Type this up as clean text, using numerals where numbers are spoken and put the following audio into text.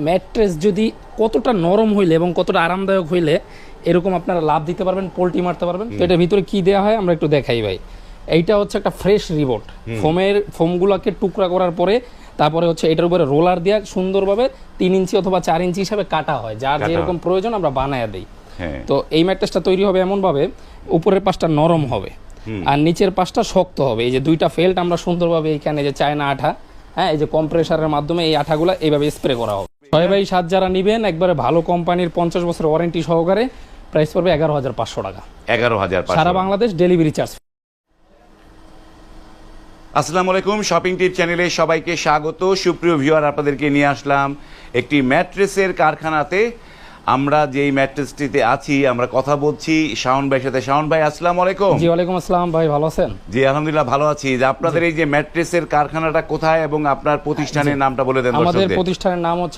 Mattress যদি কতটা নরম হইলে এবং কতটা আরামদায়ক হইলে এরকম আপনারা লাভ দিতে পারবেন, পোল্টি মারতে পারবেন। তো এটার ভিতরে কি দেওয়া হয় আমরা একটু দেখাই ভাই। এইটা হচ্ছে একটা ফ্রেশ রিবোট, ফোমগুলোকে টুকরা করার পরে তারপরে হচ্ছে এটার উপরে রোলার দিয়ে সুন্দরভাবে 3 ইঞ্চি অথবা 4 ইঞ্চি হিসাবে কাটা হয়, যার যেরকম প্রয়োজন আমরা বানায়া দিই। তো এই ম্যাট্রেসটা তৈরি হবে এমনভাবে উপরের পাশটা নরম হবে আর নিচের পাশটা শক্ত হবে। এই যে দুইটা ফেল্ট আমরা সুন্দরভাবে এইখানে যে চায়না আঠা, হ্যাঁ, এই যে কম্প্রেসারের মাধ্যমে এই আঠাগুলো এইভাবে স্প্রে করা হবে। 6x7 যারা নেবেন একবারে ভালো কোম্পানির 50 বছর ওয়ারেন্টি সহকারে, প্রাইস পড়বে 11,500 টাকা। 11,500 সারা বাংলাদেশ ডেলিভারি চার্জ। আসসালামু আলাইকুম, শপিং টিপ চ্যানেলে সবাইকে স্বাগত। সুপ্রিয় ভিউয়ার, আপনাদেরকে নিয়ে আসলাম একটি ম্যাট্রেসের কারখানাতে। আমরা যেই ম্যাট্রেসটিতে আছি আমরা কথা বলছি শাওন ভাইয়ের সাথে। শাওন ভাই, আসসালামু আলাইকুম। জি ওয়ালাইকুম আসসালাম ভাই, ভালো আছেন? জি আলহামদুলিল্লাহ ভালো আছি। যে আপনাদের এই যে ম্যাট্রেসের কারখানাটা কোথায় এবং আপনার প্রতিষ্ঠানের নামটা বলে দেন আমাদের দর্শকদের। প্রতিষ্ঠানের নাম হচ্ছে